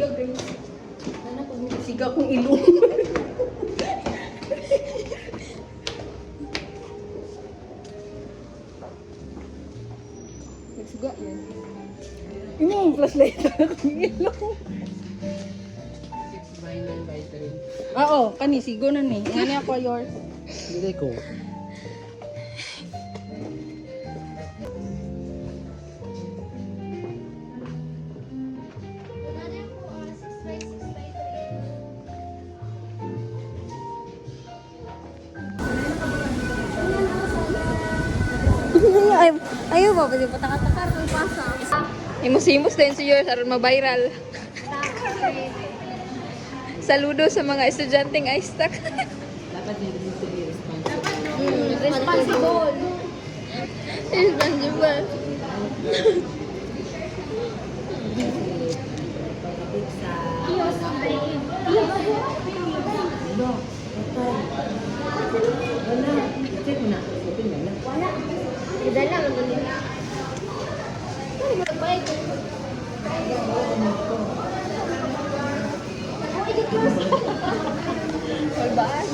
Siga guys. Ano ko siga kong ilong. Nagsiga yan. Ini ang flashlight akong ilong. 6x9x10. Oo, kani sigo na ni. Ngani ako yours. Hindi ko. Ayaw ba? Pwede patakar-takar ng pasa. Imus-imus din si yours aron ma-viral. Saludo sa mga estudyanteng iStack. Dapat hindi dito i-responsible. Responsible. Responsible. Check mo na. Open mo na. Idala lang doon nila. Kalbaan.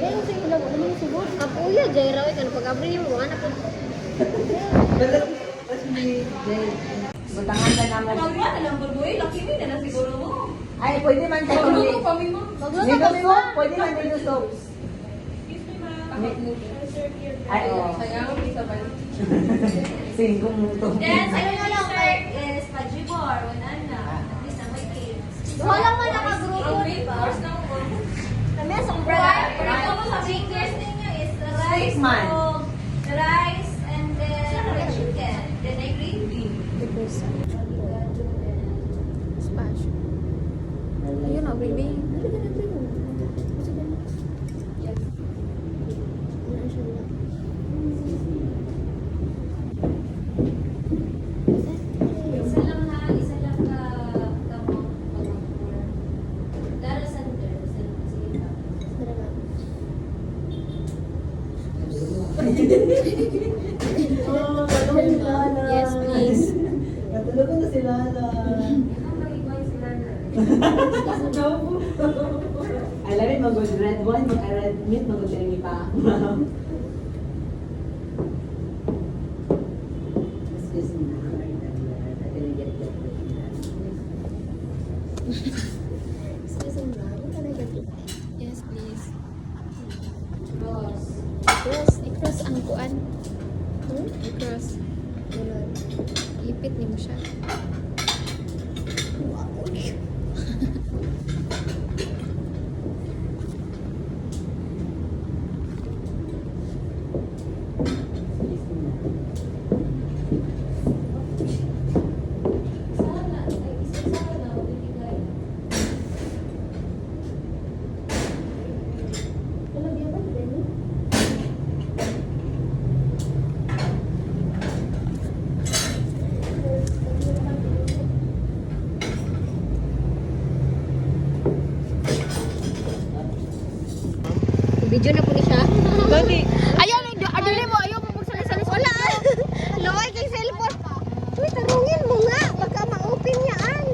Yan yung sige lang. Ano yung siguro? Kapuya, Jay Rawi. Kano pag-abri yung mga anak. Butangan ka naman. Magwa na lang boy, laki mo na lang siguro mo. Ay, pwede man tayo. Magluto kami mo. Dito mo, pwede man dito soap. Ay, oo. Sayang isa ba? Singgong muto. Then, sa'yo na lang is pajibor. Wala na. At least na may cake. Wala man nakagrupo. Course na mo. Kami sa umbrella. Ito mo sa fingers ninyo is rice. Man. Rice and then red chicken. Then ay gravy. Smash. Ayun na, baby. Isa lang ha, isa lang ka kamot pag-pour. Dara center, isa lang sige ka. Yes, please. Natulog na sila na. Ang mag-iway sila na. Alam mo, mag-red one, mag-red meat, mag-red pa. Excuse me. Yes, please. Cross. I-cross ang kuan. I-cross. Ipit ni mo siya. Sana, ay isa sana bibigay. Talagyan ba din? Video na po ni siya. Dali. Ayaw na, adili mo. Ayaw mo magsalis-salis. Wala. Loy kay cellphone. Uy, tarungin mo nga. Baka ma-open niyaan.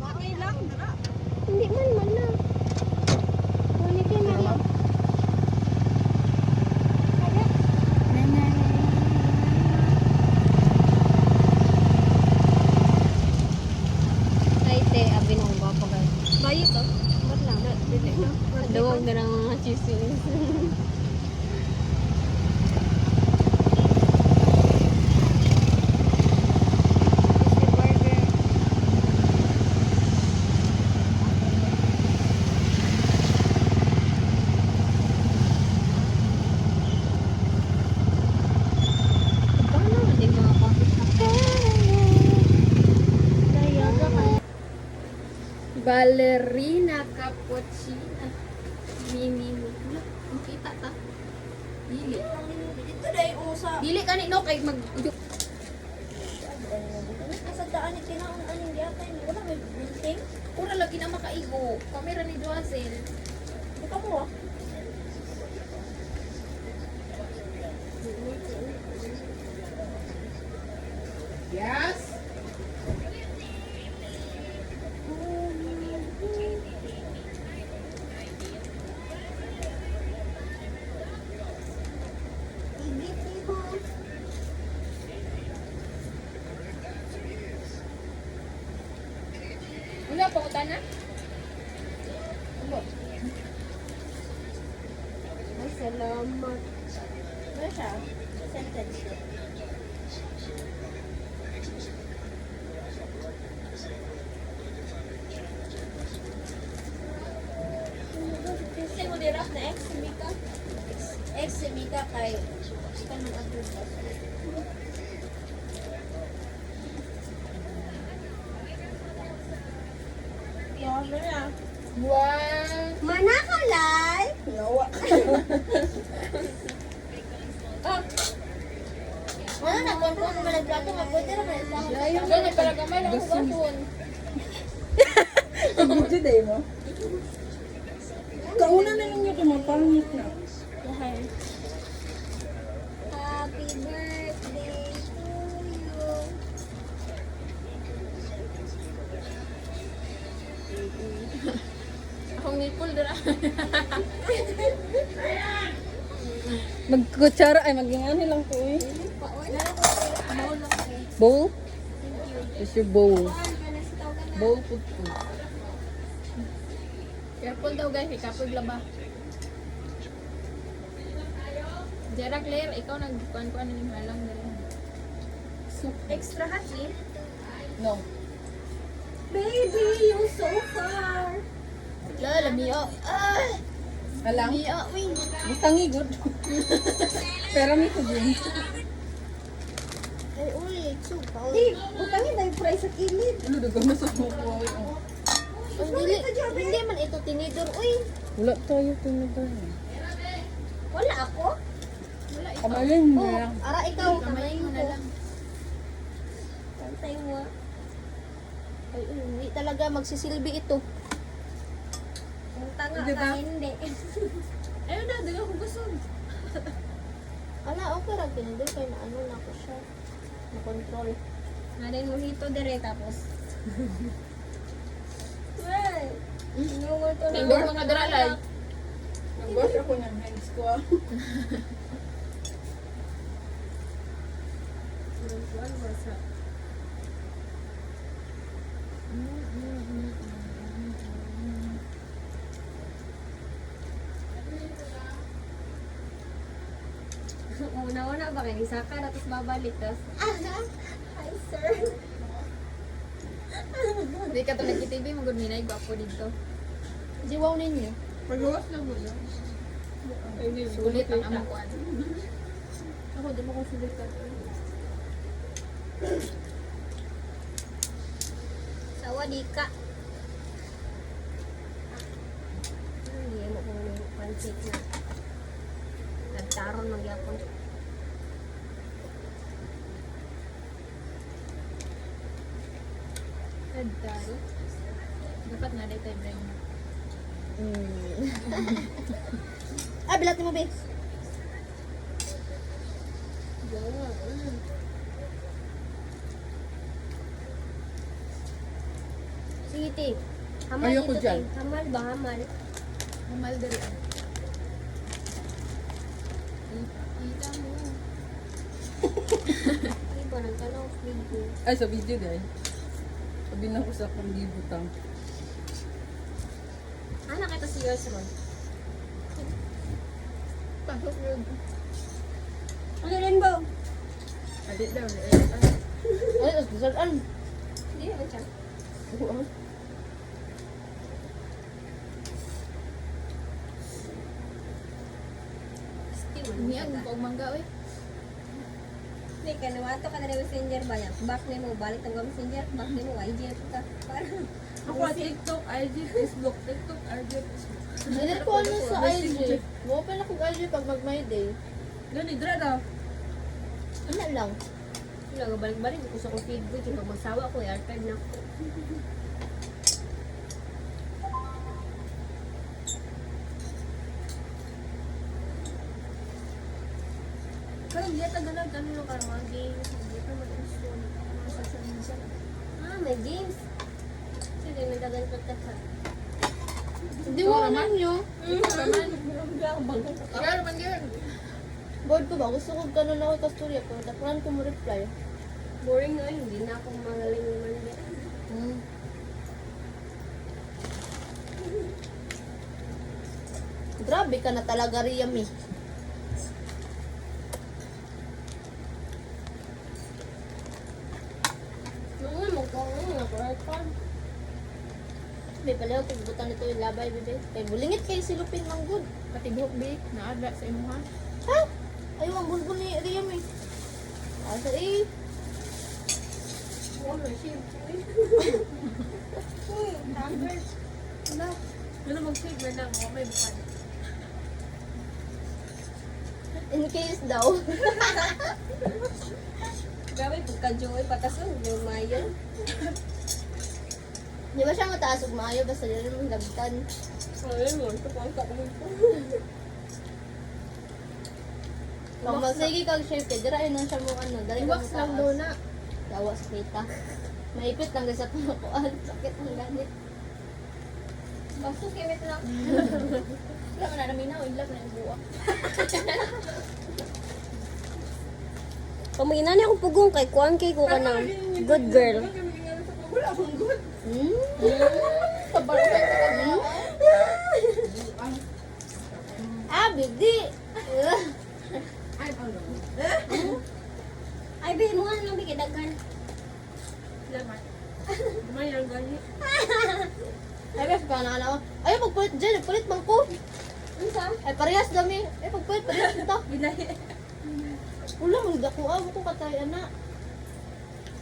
Bagay lang. Hindi man na. Ngunit yun na lang. Ay, te, abi nung bapa ka. Bayo to. Ba't lang? Dili na. Dawag na lang mga chismis. Ballerina cappuccina. Mimi. Makita ta. Dili. Ito dahil usa. Dili kani no kay mag Nasa daan ni tinaon aning yata ni wala may building. pura lagi na makaigo. Kamera ni Joazel. Ito mo ah. Yes? Wala pa kuta na? Ay, salamat. Ano siya? Sentence. Kasi mo dirap na ex si Mika. Ex si Mika kay kanang adult ba? Wow! Manakalay! Nawa. Ano na, kung malaglato, mapwede na kayo sa akin. Ayaw Ano, nagpalagamay lang ako bapon. Video day mo. Kauna na ninyo dumapangit na. Happy birthday to you. Akong nipple dira. Magkutsara ay magingani lang po eh. Bowl? It's your bowl. Bowl po po. Careful daw guys, ikapag laba. Jera Claire, ikaw nagkuhan-kuhan na yung halang dali. Extra hot eh? No. Baby, you so far. Lala, Mio. Alang? Mio, wing. Butangi good. Pero may kagin. Ay, uy, super. Di, utangin na yung price sa kilid. Ano dagang na sa buko. Hindi man ito tinidor. Uy, Wala tayo tinidor. wala ako. Wala ikaw. Kamalin mo Oh, lang. ara ikaw. Kamay mo na lang. Tantay mo. Ay, hindi talaga magsisilbi ito. Ang tanga Diba? ka, hindi. Ayun na, daga ko gusto. Ala, okay ra tinidor kay na ano na ako siya. Na-control. Nanin mo hito dire tapos. Well, Tinidor mga dralay. Nag-wash ako ng hands ko. Una-una ba kayo isaka na tapos babalik tapos Hi, sir. hindi ka to nagki-TV magud minay gwapo dito. Jiwaw ninyo. Pag-wash lang mo lang. Sulit ang among kuan. Ako, di mo kong sulit ka. Sawa di ka. Hindi mo kung pancake na. Nagtaron magyapon. Nagtaro. Dapat na dito Ibrahim. Ah, bilat mo, be. Sige, te. Hamal Ayoko dito, dyan. te. Hamal ba? Hamal. Umal dali. Kita mo. Hindi ba nagtanong video? Ay, sa video dahil. Sabi na ko sa panggibutang. Anak kita si yours ron. Pasok yun. Ano rin ba? Adik daw. Ay, as bisan. Hindi naman siya. Hindi ako pagmangga, eh. Hindi ka nawato ka na rin messenger ba yan? Back na mo, balik ng messenger, back na mo, IG na ka. Parang, Ako TikTok, IG, Facebook. TikTok, IG, Facebook. Hindi ko ano sa IG. Mo-open ako IG pag mag-my day. Gani, dra daw. Ano lang. wala, balik-balik ko sa kong feed ko, pag magsawa ko, i-archive na ko. Pero hindi ata ganun, ganun ka mga games. Hindi ka mag-install. Mga social media. Ah, may games. Sige, may dagan ko ka sa. Hindi mo naman nyo. Kaya naman yun. Bored ko ba? Gusto ko ganun ako kasturya ko. Tapunan ko mo reply. Boring nga, hindi na ako magaling naman din. Grabe ka na talaga, Riam eh. Ano mo kung ano na kuratan? May pala ako butan nito yung labay, bebe. Kay bulingit kay silupin mang good. Pati buhok bi, naadla sa imuha. Ha? Ayaw ang bulbul ni Riam eh. Asa eh. Oh, my shit. Wala. Ano mag-shake na lang, oh, may bukan. In case daw. Grabe, pagka-joy, patasun, yung mayon. Di ba siya mataas ug maayo basta dili mo lagtan. Ayun mo, ito pang kakumin ko. Pag magsige kag shape kay dira na siya mo ano, dali ka Iwax lang daw na. Gawa sa kita. Maipit lang sa panakuan, sakit ang ganit. Baso, kimit lang. Wala mo na namin na, ilap na yung buwak. Pamaginan niya akong pugong kay Kuan kay ko ka ng good girl. Wala akong good. Hmm? Tabaran ka ka. Ah, bigdi. Ay, ano? Ay, bi, mo lang bigay daghan. Laman. May lang gani. Ay, bes pa na ano. Ay, pagpulit dyan, nagpulit man ko. Unsa? Ay, parehas dami. Ay, pagpulit, parehas ito. Bilahi. Wala, magdako ako ko katay, ana.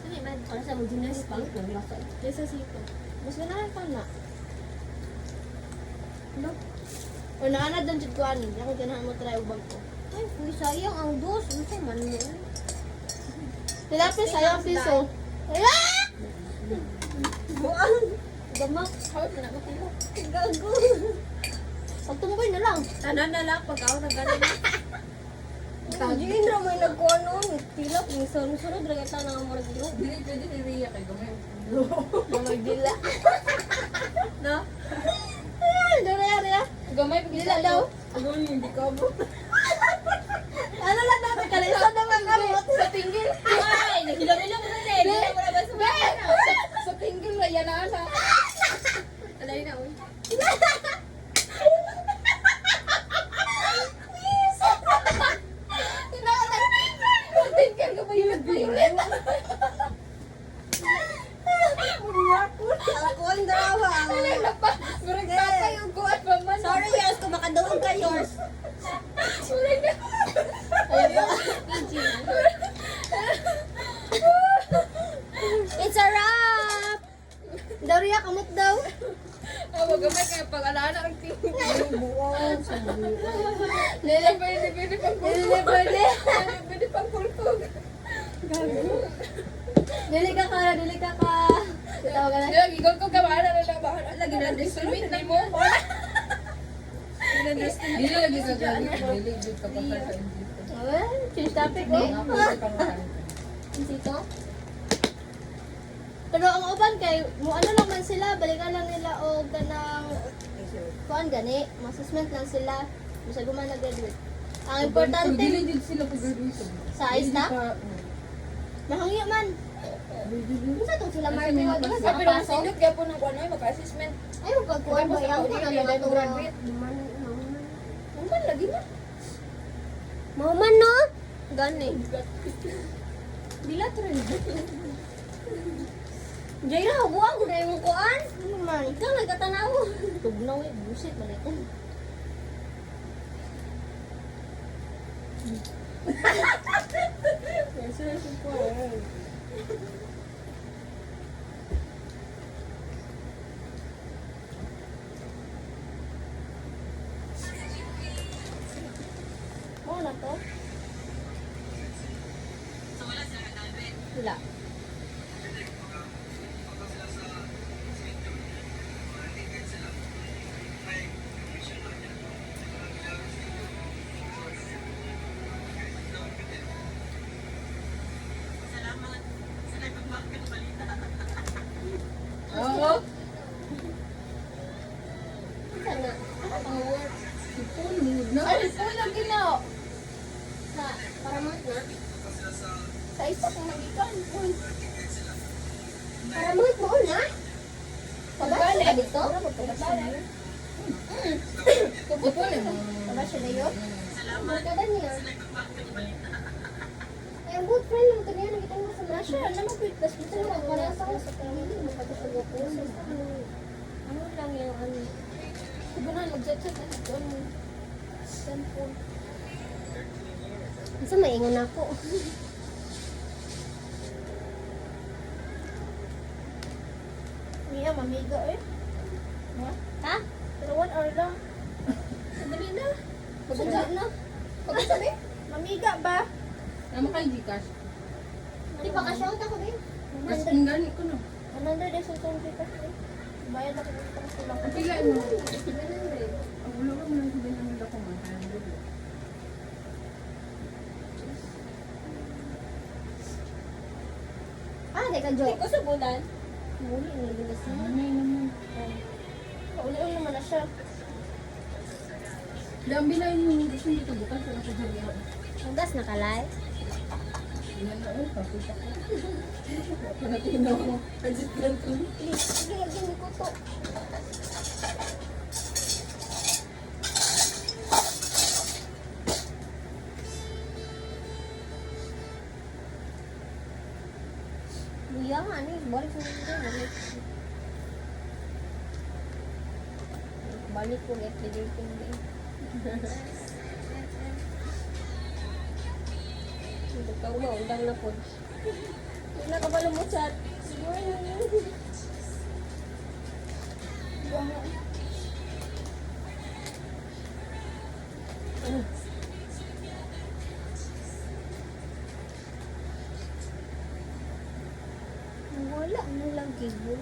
Ano man? Para sa mo ginas pang naglasay. Kesa sito. Mas ganahan ka na. No? O naanad lang dyan ko ano. Hindi ako ganahan mo try ubang ko. Ay, kuy sayang ang dos. Unsa man mo? Tilapis, ayaw ang piso. Ah! Buang. Gamak. Hawak na makilo. Gago. Pag tumukoy na lang. Tanan na lang, pag ako nagaling. Diin ra may nagkuha noon. Tilap, yung sunod-sunod, ragata na nga mo nagdilo. Dili pwede ni Ria kay gamay. Mamagdila. No? Dora ya. Gamay pag Dila daw. Ano hindi ka mo? Ano lang natin kalisa naman kamot. Sa tinggil. Ay, naghilom-hilom na din. Hindi na wala ba sa Sa tinggil na yan na sa. Alay na, uy. Tinggil ka ba yun? Ako ang darawa. Murag papa yung kuwan pa man. Sorry, yes, kung makadoon ka yours. Murag na. It's a wrap! Daria kamot daw. Ako gamay kaya pag alaala ang tinggil. Buong. Lele pwede pang kulkog. Pwede pang kulkog. Dili ka. Tawag ka na. Lagi ko gabahan na nabahan. Lagi na distribute na mo. Hindi lagi sa gani. Dili jud ka pa sa Well, change topic oh. Sito? Pero ang uban kay mo ano lang man sila, balikan lang nila og kanang kuan gani, masasment lang sila bisag guman na graduate. Ang importante Dili jud sila pag-graduate. sa ista, mahangyo man. Unsa tong sila Marvin? Di ba sa Pero mas pasok? indot gyapon ng kuan ay mag-assessment. Ay ug kuan ba yan Tapos ko ako, na hindi na graduate. Man lagi na. Mauman no? Gani. Dila trend. Jay na, buwang ko na yung kuan. Ano man? Ikaw nagkatanaw. Tugnaw eh, busit balik. Oh, na to? Wala. Oo. Sana. Sipon mood na. Ay, saan lang ginaw? Sa Paramount na. Sa isa kong magikan. Paramount mo na? Pagkali. Ka dito? Pagkali. Kupon mo. Aba siya na yun? Magkada niya. Ay, ang good friend lang. Kanya nakita mo sa Russia. Alam mo, plus gusto mo para sa kamili. Magkakasal ko. Ano lang yung ano. Diba na, mag-chat-chat na ito. Ano? Cellphone. Kasi maingon ako. Mia, mamiga eh. Ha? Pero 1 hour lang. Dali na. Pagkakasal na. Pagkakasal eh. Mamiga ba? Ano ka Gcash? Di pa ka-shout ako din. Kasi ang gani ko no. 100 is itong kita eh. Bayad ako dito kasi lang. Ang pila mo. Ang ulo ko mo din ang ulo ko man. Ah, teka, Jo. Ko sa bulan. Muli, nililis na. Uli-uli naman na siya. Dami bilayin mo gusto dito bukas sa sa Joliet. Hugas na kalay. Yan na oh, papita ko. Panatina ko. Adjust lang ko. Please, sige, lagyan ko to. Buya nga, ano eh. Balik mo dito. Balik ko, get the dating day. Ikaw ba, undang na po. Hindi na ka pala mo chat. Wala mo lang gibo.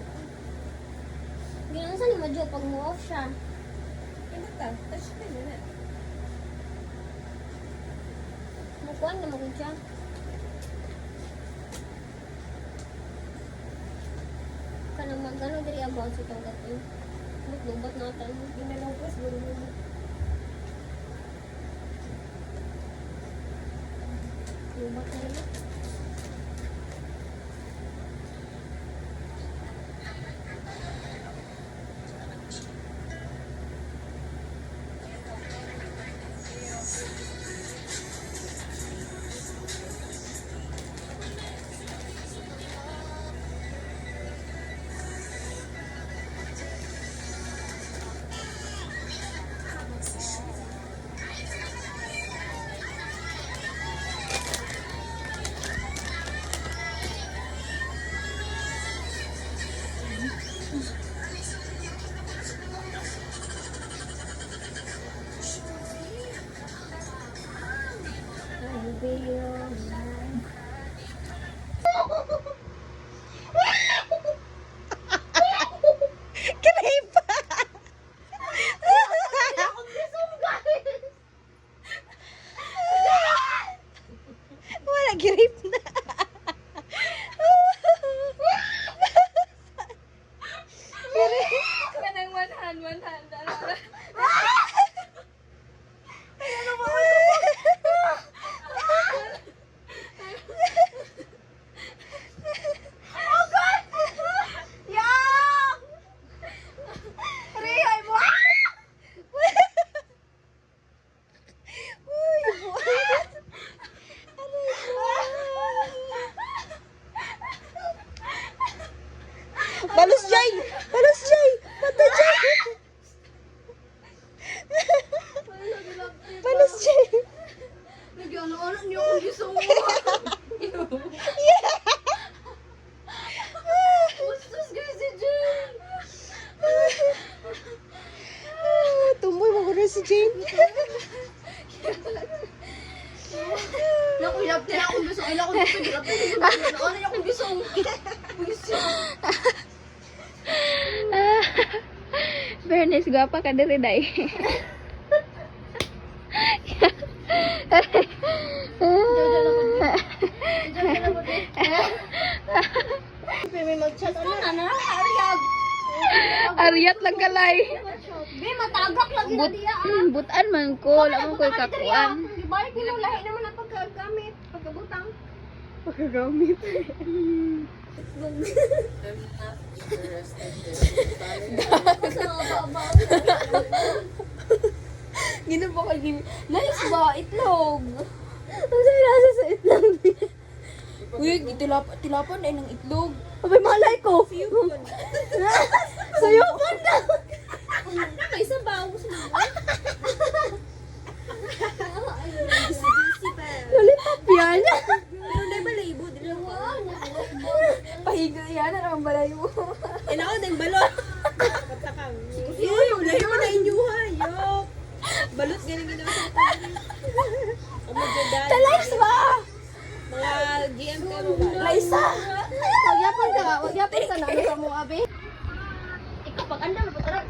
Ginansan ni Madjo pag mo-off siya. Ano ka? Touch ka na. Mukuhan na magod siya. Kanang mag-ano diri about sa itong gato. Lubat na ata mo. Ginalagpas, bulungan. Lubat na rin. I'll be your man. Wala, girip na. Kanang one hand. Balos Jay! Balos Jay! Mata Jay! Balos Jay! Nagyan-ano niyo kung gusto mo. Bustos guys si Jane. Tumboy mo ko rin si Jane. Nakuyap nila akong gusto. Ay, akong gusto. Ano niya akong gusto. Bernes, gwapa ka diri day. May mag-chat ano? Ariat lang kalay. Be, matagak lagi na diya ah. Butan man ko, lamang ko kakuan. Di balik nila lahi naman ang pagkagamit. Pagkabutang. Pagkagamit. Basta mga babaw. Gino ba kay Gimi? Nice ba? Itlog. Ang sa'yo nasa sa itlog. Uy, tilapan ay ng itlog. Abay, malay ko. Sayupon na. May sabaw sa mga. Lollipop yan. Pero na balayibo, dili ko. Pahiga yan, ano ang balay mo? Inao na yung balot. Patakang. Uy, wala yung na inyuhan. Yok. Balot galing ginawa sa tayo. Umujodan. Talays ba? Mga GM ka mo ba? Laisa. Wagyapon ka. Wagyapon ka na. Ano ka mo, abe? Ikaw, pag anda mo, patara.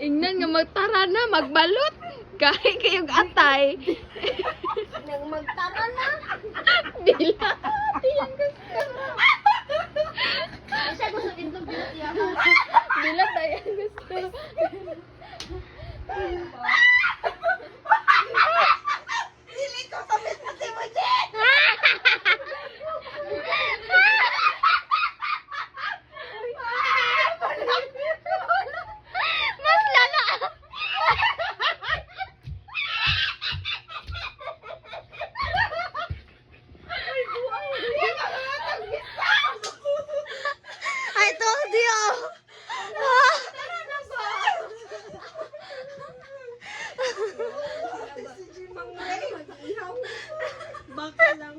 Ingnan nga magtara na, magbalot. Kahit kayong atay. Nang magtara na. Bila. Siya gusto din itong pinatiya. Bila tayo gusto. Mas lala. I told you. Baka lang.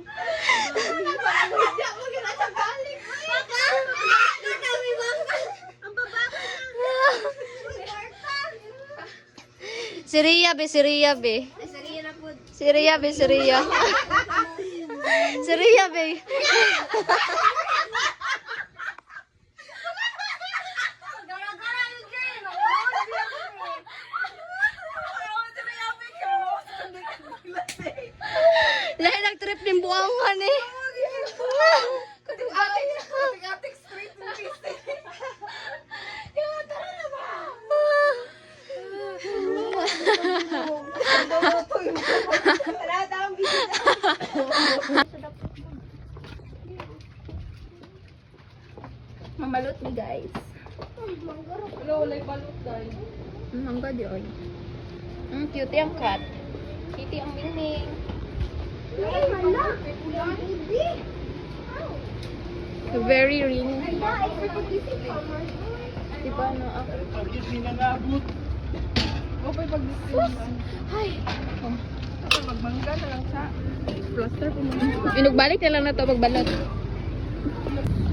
Si Ria be, si Ria be. Si Ria be, si Ria. Si Ria be. Lahat nag-trip ng buwangan eh. Atik street ng piste. Mamalot ni guys. Wala, wala'y balot guys. Mangga di oy. Cute yung cat. Kitty ang mingming. Very ring. Diba no? Okay, pag-disclose. Ay. Kapag magbangga na lang sa plaster po muna. Inugbalik na lang na to magbalot.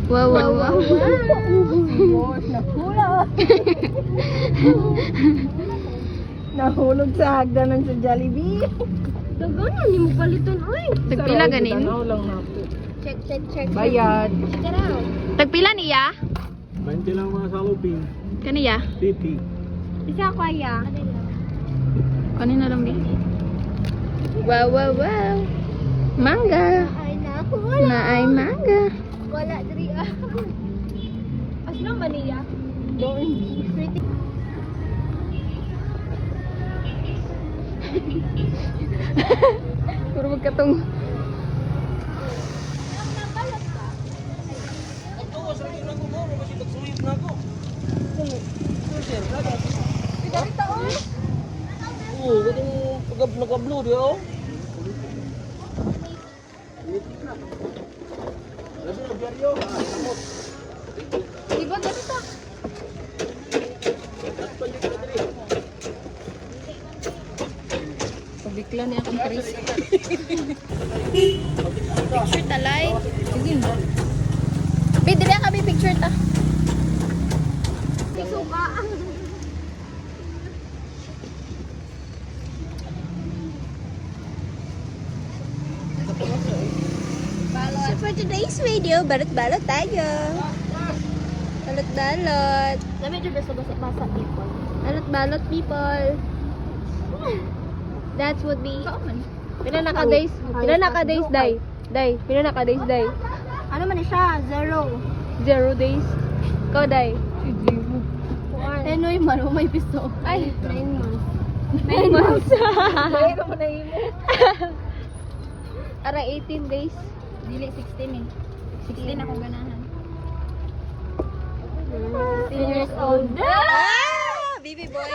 Wow, wow, wow. Nahulog sa hagdanan sa Jollibee. Dagan, hindi mo palitan. Ay. Tagpila ganin? lang na po. Check. Bayad. Check it out. Tagpila niya? 20 lang mga saluping. Kaniya? 50. Isa kaya. Kanina lang din. Wow, wow, wow. Mangga. Ay na. Na ay mangga. Wala, diri ah. Aslo ba niya? Puro magkatong. Oo, pwede mo nag-upload yun. Diba ganito? Pabikla niya akong Chris. Picture talay. Sige. Be, dili kami picture ta. Isuka. So for today's video, balot-balot tayo. Balot-balot. Dami dyan basa-basa people. Balot-balot people. That's would be Pila na ka days? Day? Day, pila na ka days, day? ano man siya? 0. 0 days. Ko, day. Tenoy man, may piso. Ay, 9 months. 9 months. Kaya mo na imo. Ara 18 days. Dili 16 eh. 16 ako ganahan. 15 years old. Ah! Baby boy.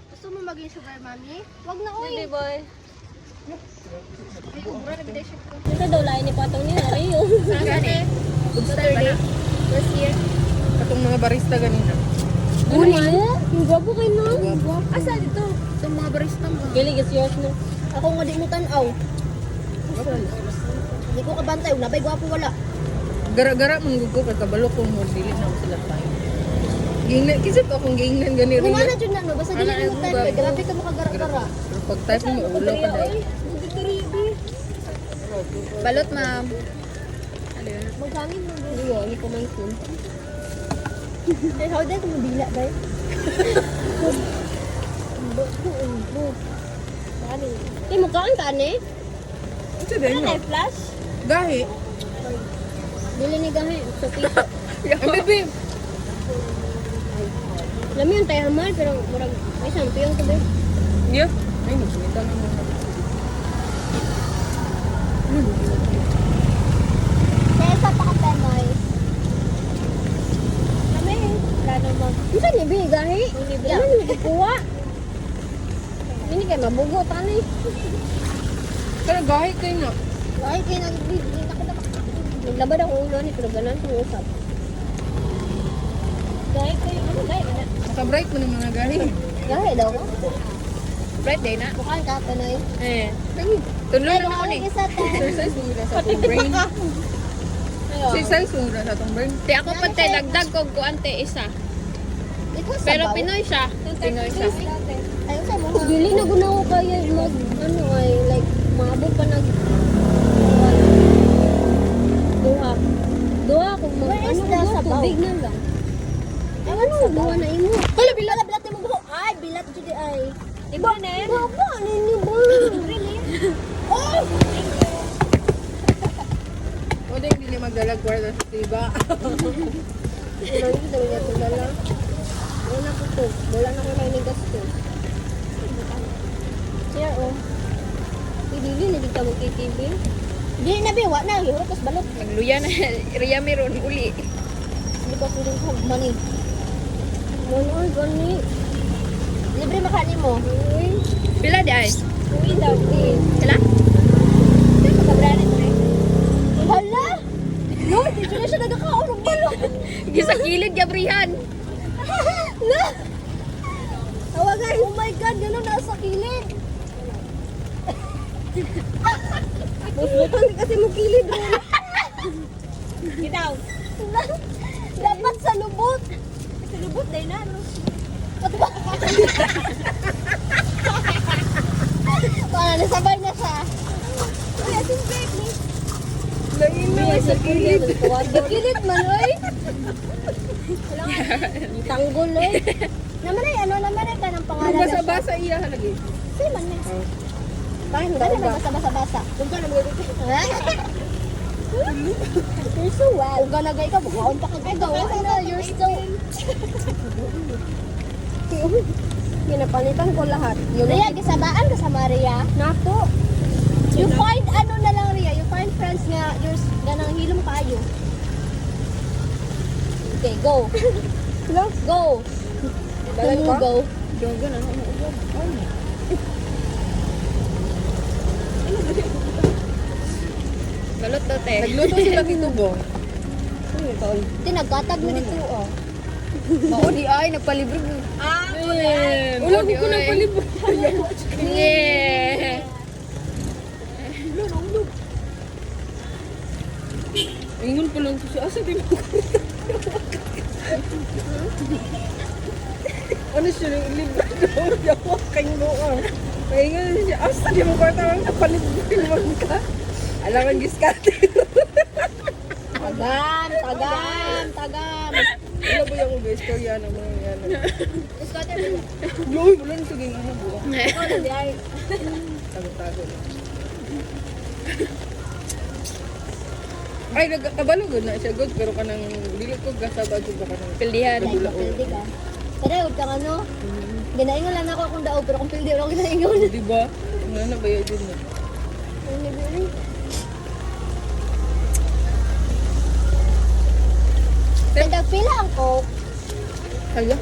Gusto mo maging sugar mommy? Wag na, oy. Baby boy. Ito daw lain ni Patong niya. Rio. Saturday. First year. Katong mga barista ganina. Uli mo? Yung gwapo kayo no? Asa dito? Itong mga barista mo. Galing is yours no. Ako nga di mo tanaw. Hindi ko kabantay. Nabay gwapo wala. Gara-gara mong gugo kabalo kung mo dili na ako sila tayo. Gingnan kisip akong gingnan gani Kung rin. ano dyan na no? Basta dili mo tayo. Grabe ka makagara-gara. Pero pag type mo ulo ka dahil. Balot ma'am. Maghangin mo. Rio, hindi ko man sin. Eh, how did mo bila guys? Eh, mukhaan ka ane? Ito din Ano no. na flash? Gahi. Dili ni gahi. Sa piso. Ang bebe. Alam mo yung tayo hamal, pero murag may sampiyong to ba? Yeah. Ay, magsimita na mo. Kaya sa pakapemoy. Kami, plano mag... Isa ni Bi, gahi? Ano ni kukuha? Hindi kayo mabugo, tani. Pero gahi kayo na. Ay, kaya naglabad ako ulo ni, pero ganun kung usap. Gahi kayo, ano gahi? Naka-bright mo ng mga gahi. Gahi daw ko. Bright day na. Mukhaan ka, Panoy. Eh. Tulo na ako ni. Isa ta. Exercise mo na sa atong brain. Exercise mo na sa atong brain. Ti ako pa te dagdag kog kuante isa. Ikaw sa Pero baw? Pinoy siya. Pinoy siya. Ayaw sa mga. Dili na guna ko kaya mag, ano ay, like, maabot pa nag, duha. Duha kung mag, ano ko, tubig na lang. Ewan sa duha na imo. Hala, bilat mo buho. Ay, bilat jud ay. Iba na yan. Baba, ninyo ba? Really? Oh! O din hindi magdalag kwarta sa tiba. Ilang ito daw niya tulala. Wala ko to. Wala na ko na yung gasto. Siya, oh. Pidili na di ka mag-TV. Hindi na biwa na. Hiro kas balot. Nagluya na Ria meron uli. Hindi ko piling ko. Money. Money, gani. Libre makani mo. Uy. Pila di ay? Uy daw. Pila? Hindi ko kabrani mo rin. Hala! No, di ko na siya nagkakaon ng balot. Gisa kilid gabrihan. Na! Tawa guys. Oh my God, gano'n nasa kilid. Butan kasi mo kilid mo. Gitaw. Dapat sa lubot. Sa lubot dahil na, no? Para nasabay na siya. Uy, ating baby. Lain na may sa kilid. Sa kilid man, oy. Tanggol, oy. Naman ay, naman ay ka ng pangalan na siya. Basa-basa iya halagi. Sino man na? Tahin Ano naman basa-basa? Kung ka naman You're so wild. Kung ganagay ka, bukaon pa ka gawa na. You're so... Pinapalitan ko lahat. Ria, gisabaan ka sa Maria. Nako. You find ano na lang, Ria. You find friends nga yours ganang hilom kayo. Okay, go. Go. Dalan pa? Go. Jogan ano? Balot daw te. Nagluto sila dito bo. Tinagkatag mo dito, oh. Mao di ay nagpalibre. Ah, Ulo ko nang palibre. Yeah. Ingon pa lang siya. Asa di mo? Ano siya yung libre daw? Yawa kayo mo ah. Pahingan siya. Asa di mo kwarta ang napalibre naman ka? Alam ang giskate. Tagam. Wala ba yung guys? Kaya na mo yan. Iskate mo. Bloy, wala na saging ano buwa. Ikaw na di ay. Tago-tago na. Ay, nagkabalo good na siya good. Pero kanang dili ko gasabag ko ba kanang Pildihan. Like, pildi ka. Pero huwag kang ano. Ginaingon lang ako kung daog, pero kung pildi ako ginaingon. di ba? Ano na ba yun din na? Kaya Pila ang coke. Hala.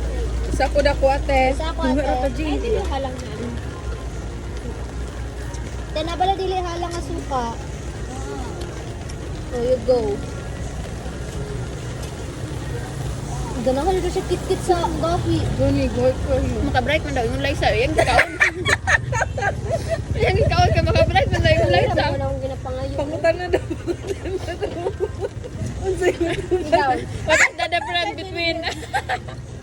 Isa ko na ko ate. Sa ako Duha ra ate. ka, G. Ay, dili halang na. Then abala dili halang nga suka. So you go. Ganahan dito siya kit-kit sa gahi. Gani, goy ko yun. Maka-bright man daw yung laysa. Yang kaon. Yang kaon ka maka-bright man daw yung laysa. Wala akong ginapangayo. Pangutan na daw. Unsay Ikaw. What is the difference between...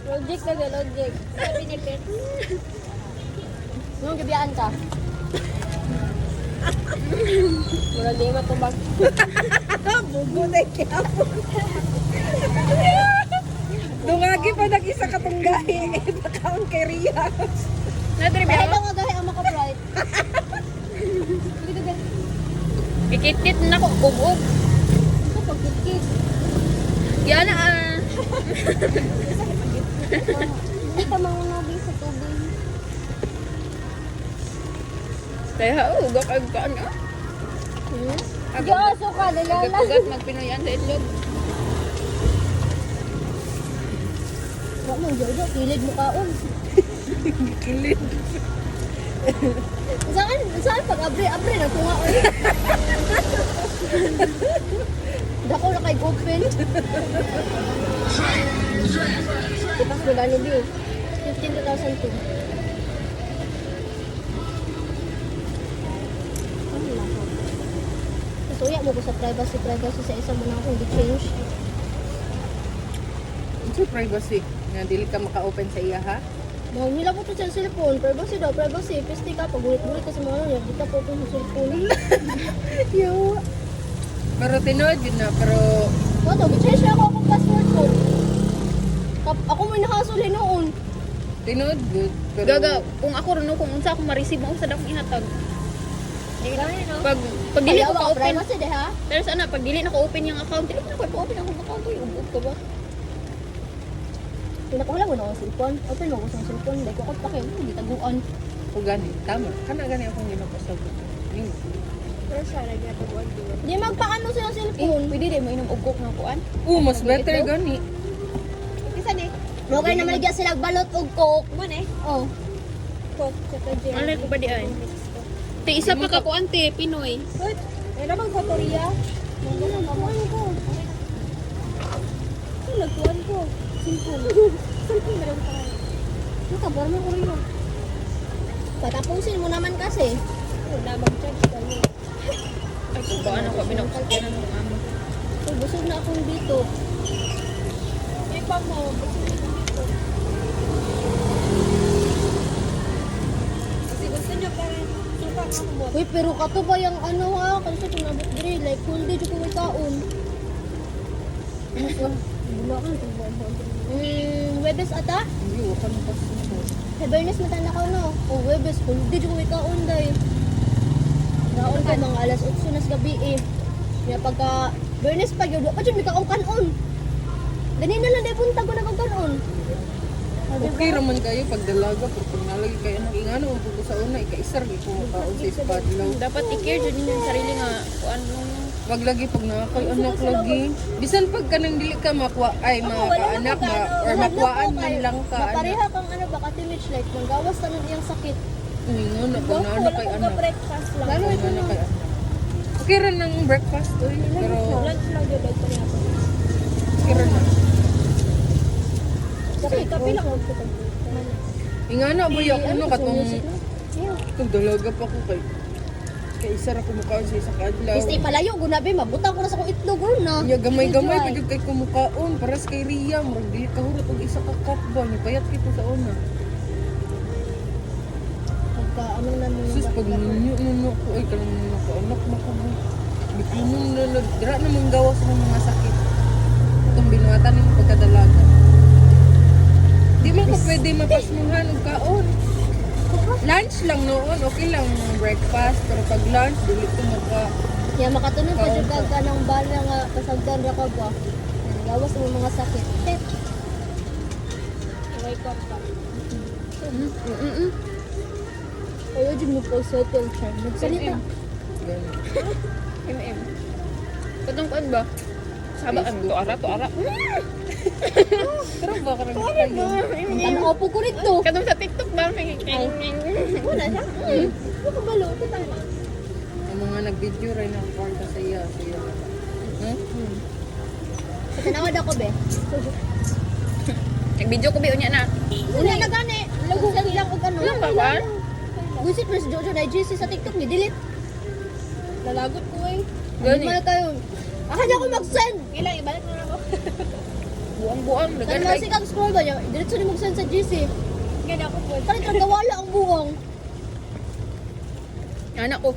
Logic na ba? Logic. Sabi ni Pet. Nung gabiyaan ka. Mura di matubag. bugo na kyapo. Dungagi pa nag-isa katunggahi. Bakaon kay Ria. Natrip Dahil ako. lang ang gahi ang maka-bright. Ikit-kit na ko. Bubog. Ito pag kit-kit. Yan ah. Hindi ka mangunabing sa tubig. Kaya ugak ang kaan ah. Diyos, ka, nalala. Ugat magpinoyan sa itlog. Wala mong Jojo, kilid mo kaon. Kilid. Saan pag abre na tunga ko. Dako na kay open. Ipas mo gani bi. 15,002. Kasuya mo ko sa privacy sa isang muna akong di-change. Unsa privacy? Nga dili ka maka-open sa iya ha? Mahal nila po ito sa cellphone. Privacy daw, privacy. Pesti ka, pag gulit-gulit ka sa mga niya, di ka po ito sa cellphone. Yo. Pero tinood yun na, pero Wato, gi-change na ako akong password ko. Ako may nakasuli noon. tinood good. Pero Gaga, kung ako rin kung unsa ako ma-receive mo sa dakong ihatag. Di lang yun, no? Pag dili Ayaw ko ako, ka-open. privacy de ha? Pero sana pag dili na ko open yung account, dili na ko open ang account ko, ubog ka ba? Pinakuha mo na akong cellphone. Open mo ako sa cellphone. Dahil ko pa kayo, hindi taguan. o gani, tama. Kana gani akong ginapasag. Yung Pero siya, nag-taguan doon. Di magpaano sa cellphone. Pwede din mo inom ugok ng kuan. mas better gani. Isa ni. Okay naman nagyan sila balot og coke. Mo ni? Oh. Coke, tsaka gin. Ano ko ba di ay? Te isa pa ka kuan te Pinoy. Wait, may namang kotoria. Nagkuhan ko. Nagkuhan ko. Cellphone. Cellphone na lang pa. Nakabar mo ko rin. Patapusin mo naman kasi. Wala bang charge kayo. Ay kung ba ano ka binagkakyan ng amo. So, busog na akong dito. Iba mo, busog na akong dito. Kasi gusto niyo parang suka ka mo. Uy, pero kato ba yung ano ha? Kasi kung nabot diri, like, full day ko may kaon. Bula ka, kung ba Webes ata? Hindi wa ka nang pasunod. Sa Bernes matanda ko no? O Webes, full day ko may kaon dahil. Naon ko mga alas 8 nas gabi eh. Kaya pagka Bernes pa yun, pa dyan may kaong kanon. Ganina lang dahil punta ko na kong kanon. Okay raman kayo pag dalaga pero pag nalagi kayo nang ingano ang puto sa una ikaisar gi ko makaon sa ispadlaw. Dapat i-care jud ninyo yung sarili nga kuan nung Wag lagi pag nakakay anak lagi. Bisan pag kanang dili ka makwa ay makaanak ma or makwaan man lang ka anak. Pareha kang ano ba, katimich like, manggawas na nun iyang sakit. Ingon na pag naano kay anak. breakfast lang. Lalo ito na kay anak. Okay rin ng breakfast oy pero Lunch lang yun, like, kanya ako. okay rin na. Kasi kape lang ako. Ingana ba yung ano katong Yeah. itong dalaga pa ko kay isa ra ko makaon sa isa kadlaw. Stay palayo, gunabi, mabutang ko na sa kong itlog, na. Nya gamay-gamay pa jud kay kumukaon paras kay Ria murag dili ka hurot og isa ka cup ba ni payat kito sa una. Pagka, ano na mo Sus pag ninyo ko ay kanang anak makabu. Bitinong na dira na manggawas ng mga sakit. Itong binuhatan ng pagkadalaga. Di man ko pwede mapasmuhan og kaon. Lunch lang noon, okay lang breakfast pero pag lunch dili ko maka Kaya makatunog pa dyan ka ng bala nga kasagdan ra ka ba. Gawas mo mga sakit. Wake up ka. Ayaw dyan mo po settle siya. Nagsalita. MM. Katong kuan ba? Saba ang to ara. Pero ba ka kayo? Ano opo ko rito? Katong sa TikTok ba? Wala siya. Ano ka balo? Ito tayo. Ang mga nag-video rin ng kwarta sa iya. Tinawad ako, be. Nag-video ko ba unya na? Una na gani. Lago lang og ano. Lang ba, Juan? Visit Miss Jojo na GC sa TikTok ni delete. Lalagot ko eh. Gani. Ano kayo? Akala ko mag-send. Ilang ibalik na ako. Buang-buang. Kaya Lagan kasi kang scroll ba niya? Diretso ni mag-send sa GC. Ganda ako po. Kaya kagawala ang buong. Anak ko.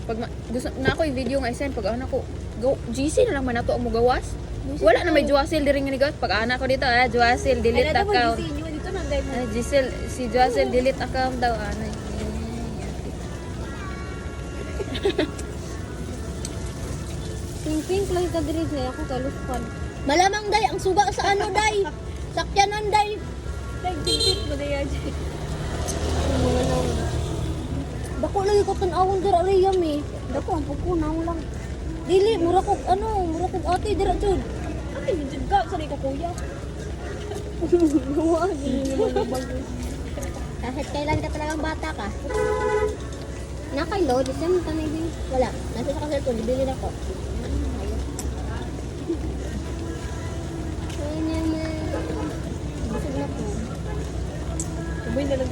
Pag gusto na ako yung video nga i-send pag anak ko. Go GC na lang man nato ang mugawas. Wala na may Joacil diri nga nigawas. Pag anak ko dito, Joacil delete account. Dito na guys. Giselle, si Joacil delete account daw. Ano? Pink lang ka diri sa ako kaluspan. Malamang day ang suga sa ano day. Sakyanan day. Nag-dikit mo day aja. Dako lagi ko tan-awon dira riyam eh. Dako ang pukunaw lang. Dili mura ko ate dira jud. Ay jud ka sa ko kuya. Kahit kailan ka talagang bata ka. Nakay-load, isa mo tanay din. Wala. Nasa sa kasal ko, bibili na ko. Ay naman. Busog na ko. Sabay na lang.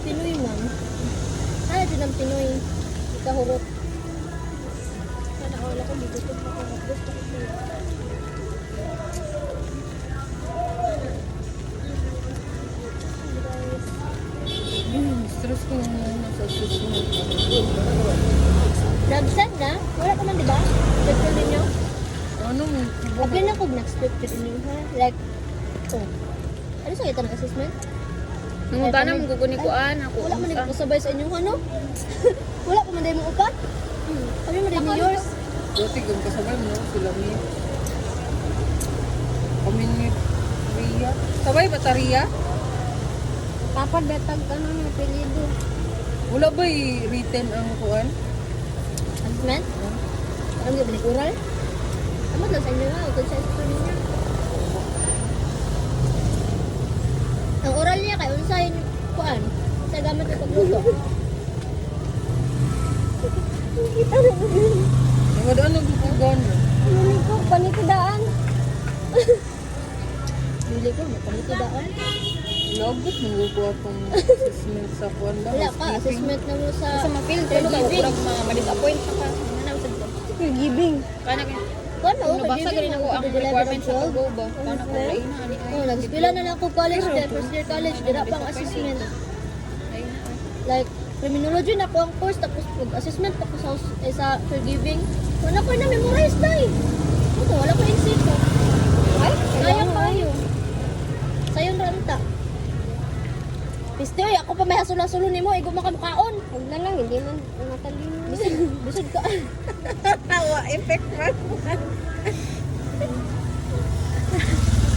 Pinoy man. Ano din ang Pinoy? Kahurot. Sana wala ko dito. Gusto ko ito. Stress ko yung nasa susunod. Nag-send na? Wala ka man, di ba? Scripted ninyo? Ano mo? Apply na kung nag-scripted ninyo, ha? Like, oh. Ano sa kita ng assessment? Nangunta na mong kukunin ko ako. Wala man din sabay sa inyo, ano? Wala pa man din mong upat? Kami man din ni yours? Buti kung kasabay mo sila ni kami ni Ria. Sabay ba ta Ria? Papa, betag ka nang napilido. Wala ba written ang kuan? Assessment? Alam niyo ba ni oral? Amat lang sa inyo nga, kung sa ito niya. Ang oral niya kay unsay kuan? Sa gamit ng pagluto. Kita na mo. Namadaan ang gugugan. Bili ko, panikidaan. Bili ko, panikidaan. Lagot nang guguha akong assessment sa kuan ba? Wala pa, assessment na mo sa... Sa ma-filter ka, kurang ma-disappoint ka pa. Ano sa ko? Giving. Kana ka. Kuan mo, Nabasa ganin ako ang requirements sa Togo ba? Kana ko lain na ani. Oh, nag-spila na lang ako college din, first year college, dira pang assessment. Like, criminology na po ang course, tapos assessment pa ko sa forgiving. Wala ko na memorize na eh. Ito, wala ko in-sit ko. Ay, sayang kayo. Sayang ranta. Piste, ako pa may hasula-sulo ni mo, igo makamukaon. Huwag na lang, hindi man matalino. Bisod ka. Tawa, effect man.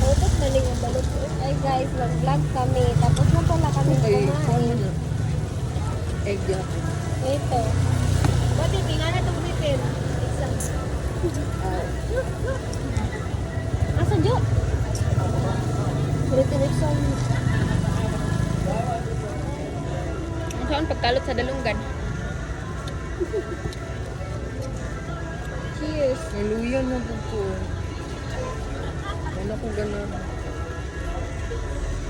Utot na ling ang balot ko. Ay guys, mag-vlog kami. Tapos na pala kami Okay, kumain. na. Egg yap. Ito. Bakit tingnan na itong bitin? Asan Jo? Ritin-ritin. Ang saan pagkalot sa dalunggan. Cheers. Naluyan na po. Ano ko ganun?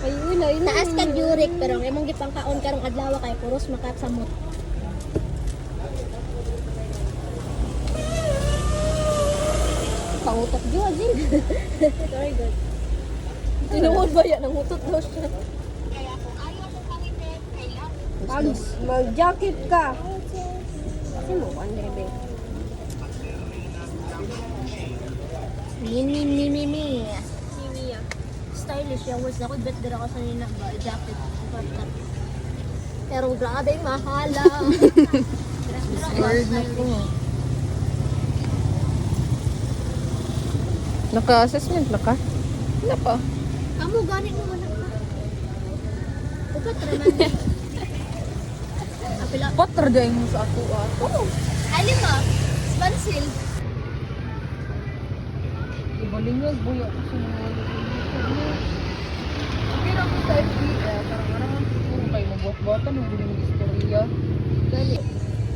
Ay, wala. Taas ka Jurik, pero ang imong gipangkaon karong adlaw kay puros makatsamot. Pangutok Jo, Jin. Very good. Tinuod ba yan? Nangutot daw siya. Mag-jacket ka. Kasi mo, Andre, be. Mimi. Stylish yung words ako. Bet dira ko sa nina ba? Jacket. Pero grabe, mahala. Scared na po. Naka-assessment na ka? Wala pa. Kamu ganit mo wala pa. Upat raman. Apila. Patra dahil mo sa ako. Oh, alin mo? Spansil. Iba Malingag, buyo ako sa mga okay lang ko sa FB, parang puro kayo magbuhat-buhatan ng guling istorya.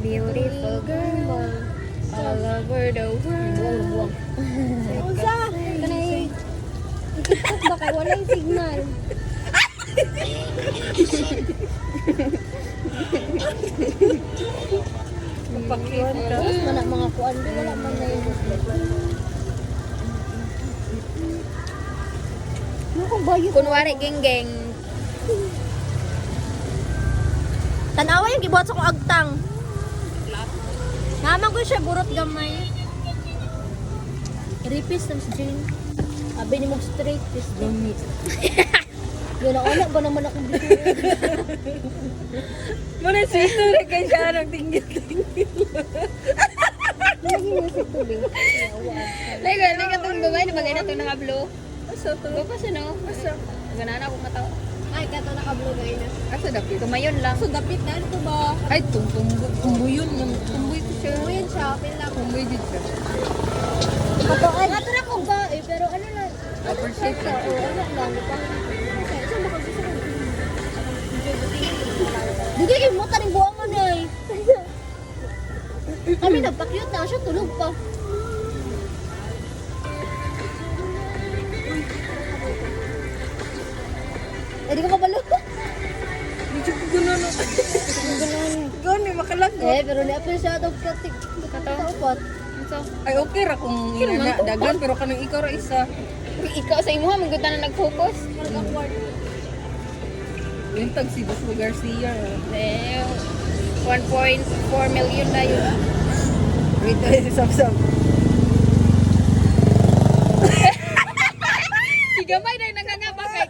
Beautiful girl all over the world. Usa, kanay. TikTok ba kay walay signal? Pakiwan ka. Tapos man ang mga kuan, wala man na yun. Ano kung bayo? Kunwari geng-geng. Tanawa yung gibuhat sa kong agtang. Naman ko siya burot gamay. Ripis ng si Jane. Abi ni mo straight kiss. Gamit. Yun ang anak ba naman akong bito? Muna sito na kayo siya ng tinggit-tinggit. Lagi mo sa tubig. Like itong babae na bagay na ito nakablo. Asa to? Bapas ano? Asa? Ganana akong mataw. Ay, kato nakablog ay na. Asa dapit? Tumayon lang. So, dapit na ano ba? Ay, tumboy yun. Tumboy ko siya. Uyan siya, pila ko. Tumboy din siya. Kato, ay, kato na kong ba eh, pero ano lang. Appreciate siya. lang. O, ano lang. Saan ba gusto ko? Dugay kayo mo taning buwangan eh. Kami nagpa-cute na siya, tulog pa. Eh, di ko kabalo. Medyo ko gano'n. Gano'n, may makalagot. Eh, pero ni-appreciate siya daw katik. Kataupat. So, Ay, okay ra kung inana, dagan, pero kanang ikaw ra isa. ikaw sa imo ha, maganda na nag-focus. Yung tag si Joshua Garcia. Eh, 1.4 million tayo. Wait, si Samsam. Gamay na yung nangangapa kay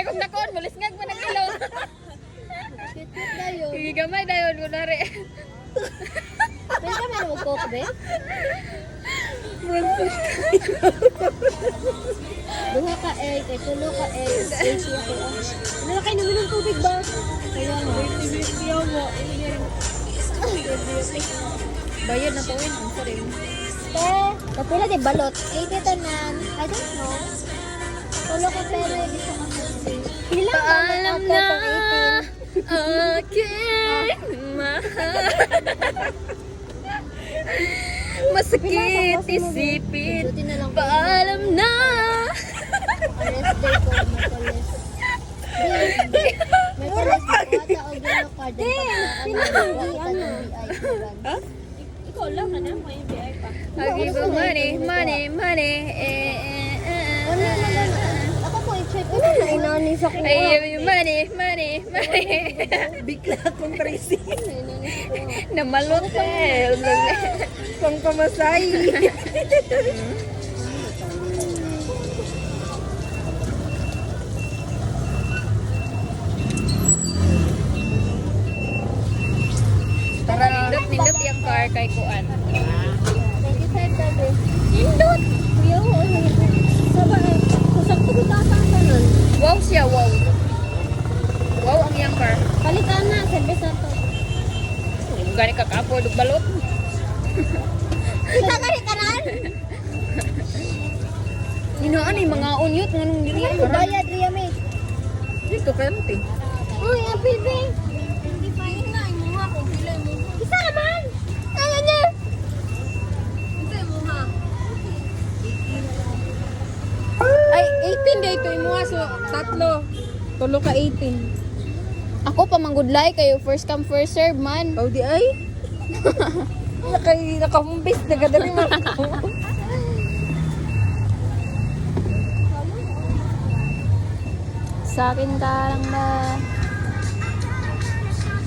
kung nakoon, mulis nga mo ng ilong. Cute-cute na yun. Gamay na yun, kunwari. Pwede ka man mag-coke, be? Duha ka egg, kay tulo ka egg, AC ako. Ano na kayo naman ng tubig ba? Kaya nga. Yaw mo. Bayad na to yun, ang sorry. Kapila di balot. 80 tanan. I don't know. Tulo ka pero hindi ko kasi. Pila ka Paalam na aking mahal. Masakit isipin. Buti na lang. Paalam na. Rest day ko, may college. May college na ata o gano'n card. Ano? Ikaw lang na mo yung BI pa. I give you money. Ano naman? Ako po i-check. Ano na inani sa kuha? I give you money. Bigla akong tracing. Namalot eh. Pang pamasay. Tara, nindot yung car kay Kuan. 25 tabi. Indot! Kuya ko, saba eh. Kusang ko tatang nun. Wow siya, wow. Wow ang yung car. Palitan na, service na to. Gani ka kapo, balot. Kita ka rin kanan? Hinaan eh, mga unyot, mga nung diri. Ano bayad, Ria May? Dito kante. Uy, apil, be. Hindi pa yun na, imuha ko, pila mo. Isa naman! Kaya niya! Isa imuha. Ay, 18 day to imo so tatlo. Tulo ka 18. Ako pa manggudlay kayo, first come first serve man. Oh, di ay. Nakamumbis na gadali man ko. Sa akin ka lang na.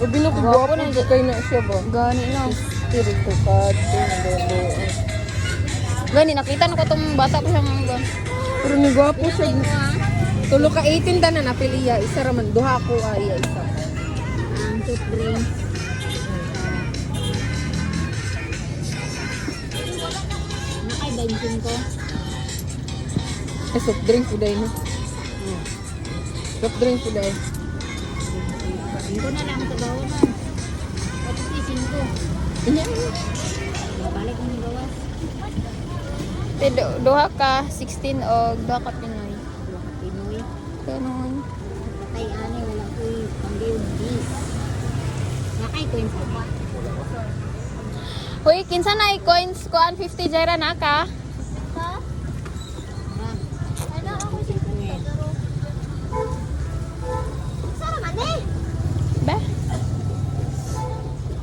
O binukugwapo na kay na siya ba? Gani na. Spirito ka, tingalo. Gani, nakita na ko tong bata ko siya mga. Pero ni gwapo siya. Tulo ka 18 tanan na piliya, isa raman duha ko ay isa. 1, 2, 3. Nakay dancing ko. Eh, soft drink po dahil. Soft drink po dahil. Ko na lang sa bawon na. Pati isin ko. Balik ang gawas. Duha ka 16 og duha ka Pinoy. Pinoy. Ganun. Patay ani wala ko panggayon bis. Nakay ko yung papa. Hoy, kinsa na coins kuan 50 jaira na ka? Ano ako si pero Sara man eh. Ba?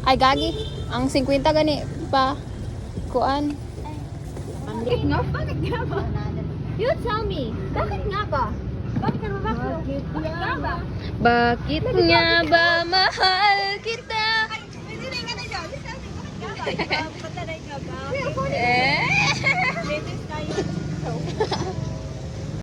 Ay gagi. Ang 50 gani pa kuan. Bakit nga? Bakit nga ba? You tell me. Bakit nga ba? Bakit nga ba? Bakit nga ba? Bakit nga ba mahal kita? Hindi na nga na siya. Bakit nga ba? Patay ka ba? Eh?